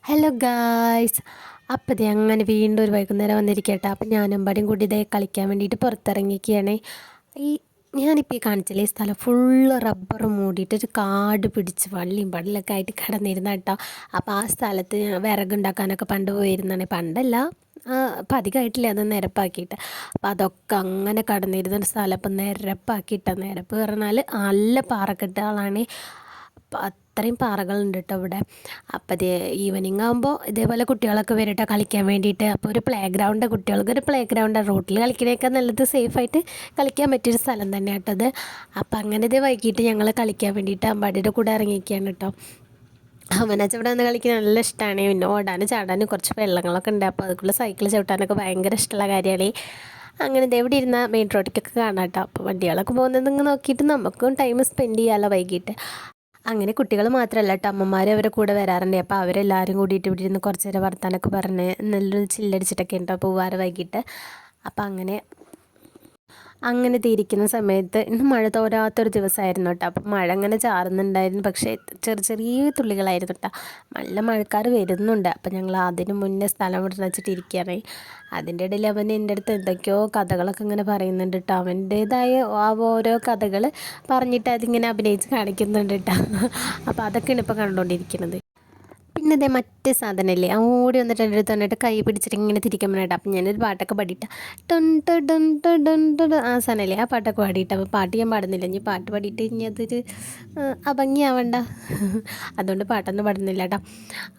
Hello guys. അപ്പോൾ ഇത് അങ്ങനെ വീണ്ടും ഒരു വൈകുന്നേരം വന്നിരിക്കട്ടെ. അപ്പം ഞാനും പാടിയും കൂടി ഇതേ കളിക്കാൻ വേണ്ടിയിട്ട് പുറത്തിറങ്ങിയിരിക്കുകയാണ്. ഈ ഞാനിപ്പോൾ ഈ കാണിച്ചില്ലേ ഈ സ്ഥലം ഫുള്ള് റബ്ബർ മൂടിയിട്ട് ഒരു കാട് പിടിച്ച് വള്ളിയും പടലൊക്കെ ആയിട്ട് കിടന്നിരുന്ന കേട്ടോ. അപ്പോൾ ആ സ്ഥലത്ത് വിറകുണ്ടാക്കാനൊക്കെ പണ്ട് പോയിരുന്നാണ്. പണ്ടല്ല, അപ്പം അധികമായിട്ടില്ല, അത് നിരപ്പാക്കിയിട്ട്. അപ്പം അതൊക്കെ അങ്ങനെ കടന്നിരുന്നൊരു സ്ഥലം ഇപ്പം നിരപ്പാക്കിയിട്ട. നിരപ്പ് പറഞ്ഞാൽ നല്ല പാറക്കെട്ടുകളാണ്. അപ്പം അത്രയും പാറകളുണ്ട് കേട്ടോ ഇവിടെ. അപ്പം ഇത് ഈവനിങ് ആകുമ്പോൾ ഇതേപോലെ കുട്ടികളൊക്കെ വരട്ടെ കളിക്കാൻ വേണ്ടിയിട്ട്. അപ്പോൾ ഒരു പ്ലേ ഗ്രൗണ്ട്, കുട്ടികൾക്കൊരു പ്ലേ ഗ്രൗണ്ടാണ്. റോട്ടിൽ കളിക്കുന്നതിനേക്കാൾ നല്ലത് സേഫായിട്ട് കളിക്കാൻ പറ്റിയൊരു സ്ഥലം തന്നെ കേട്ടത്. അപ്പം അങ്ങനെ ഇത് വൈകിട്ട് ഞങ്ങൾ കളിക്കാൻ വേണ്ടിയിട്ട് അമ്പാടിയുടെ കൂടെ ഇറങ്ങിയിരിക്കുകയാണ് കേട്ടോ. അവനച്ച ഇവിടെ നിന്ന് കളിക്കാൻ നല്ല ഇഷ്ടമാണ്. പിന്നെ ഓടാനും ചാടാനും കുറച്ച് വെള്ളങ്ങളൊക്കെ ഉണ്ട്. അപ്പോൾ അതുക്കുള്ള സൈക്കിൾ ചവിട്ടാനൊക്കെ ഭയങ്കര ഇഷ്ടമുള്ള കാര്യമാണ്. അങ്ങനെ എവിടെ ഇരുന്നാൽ മെയിൻ റോഡിലേക്കൊക്കെ കാണാം കേട്ടോ. അപ്പോൾ വണ്ടികളൊക്കെ പോകുന്നത് ഇങ്ങനെ നോക്കിയിട്ട് നമുക്കും ടൈം സ്പെൻഡ് ചെയ്യാമല്ലോ വൈകിട്ട്. അങ്ങനെ കുട്ടികൾ മാത്രമല്ല കേട്ടോ, അമ്മമാർ അവരെ കൂടെ വരാറുണ്ട്. അപ്പോൾ അവരെല്ലാവരും കൂടിയിട്ട് ഇവിടെ ഇരുന്ന് കുറച്ച് നേരം വർത്താനൊക്കെ പറഞ്ഞ് നല്ലൊരു ചില്ലടിച്ചിട്ടൊക്കെ ഉണ്ടോ പോവാറ് വൈകിട്ട്. അപ്പം അങ്ങനെ ഇരിക്കുന്ന സമയത്ത് ഇന്ന് മഴ തോരാത്തൊരു ദിവസമായിരുന്നു കേട്ടോ. അപ്പം മഴ അങ്ങനെ ചാറുന്നുണ്ടായിരുന്നു, പക്ഷേ ചെറിയ ചെറിയ തുള്ളികളായിരുന്നു കേട്ടോ. നല്ല മഴക്കാർ വരുന്നുണ്ട്. അപ്പം ഞങ്ങൾ അതിന് മുന്നേ സ്ഥലം വിട്ട് വെച്ചിട്ട് ഇരിക്കുകയാണ്. അതിൻ്റെ ഇടയിൽ അവൻ എൻ്റെ അടുത്ത് എന്തൊക്കെയോ കഥകളൊക്കെ ഇങ്ങനെ പറയുന്നുണ്ട് കേട്ടോ. അവൻ്റേതായ ഓരോ കഥകൾ പറഞ്ഞിട്ട് അതിങ്ങനെ അഭിനയിച്ച് കാണിക്കുന്നുണ്ട് കേട്ടോ. അപ്പോൾ അതൊക്കെയാണ് ഇപ്പോൾ കണ്ടുകൊണ്ടിരിക്കുന്നത്. പിന്നെ ഇതേ മറ്റേ സാധനമല്ലേ, ഓടി വന്നിട്ട് എൻ്റെ അടുത്ത് വന്നിട്ട് കൈ പിടിച്ചിട്ട് ഇങ്ങനെ തിരിക്കാൻ വേണ്ടിയിട്ട്. അപ്പം ഞാനൊരു പാട്ടൊക്കെ പാടിയിട്ട് ടൺ ടു ഡൺ ടു ഡൺ ടു ഡൺ, ആ സാധനമല്ലേ, ആ പാട്ടൊക്കെ പാടിയിട്ട്. അപ്പോൾ പാട്ട് ഞാൻ പാടുന്നില്ല, ഇനി പാട്ട് പാടിയിട്ട് ഇനി അതൊരു അഭംഗിയാവണ്ട. അതുകൊണ്ട് പാട്ടൊന്നും പാടുന്നില്ല കേട്ടോ.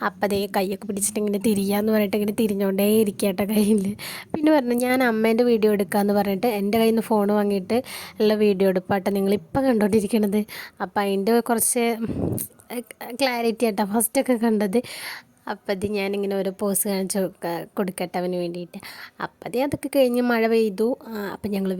അപ്പം അതേ കൈയൊക്കെ പിടിച്ചിട്ട് ഇങ്ങനെ തിരിയാന്ന് പറഞ്ഞിട്ട് ഇങ്ങനെ തിരിഞ്ഞുകൊണ്ടേ ഇരിക്കുക കേട്ടോ കയ്യിൽ. പിന്നെ പറഞ്ഞു ഞാൻ അമ്മേൻ്റെ വീഡിയോ എടുക്കാമെന്ന് പറഞ്ഞിട്ട് എൻ്റെ കയ്യിൽ നിന്ന് ഫോൺ വാങ്ങിയിട്ട് ഉള്ള വീഡിയോ എടുപ്പാട്ടോ നിങ്ങളിപ്പോൾ കണ്ടുകൊണ്ടിരിക്കണത്. അപ്പം അതിൻ്റെ കുറച്ച് ക്ലാരിറ്റി ആട്ടോ ഫസ്റ്റൊക്കെ കണ്ടത്. അപ്പം അത് ഞാനിങ്ങനെ ഓരോ പോസ് കാണിച്ച് കൊടുക്കട്ടെ അവന് വേണ്ടിയിട്ട്. അപ്പം അതൊക്കെ കഴിഞ്ഞ് മഴ പെയ്തു. അപ്പം ഞങ്ങൾ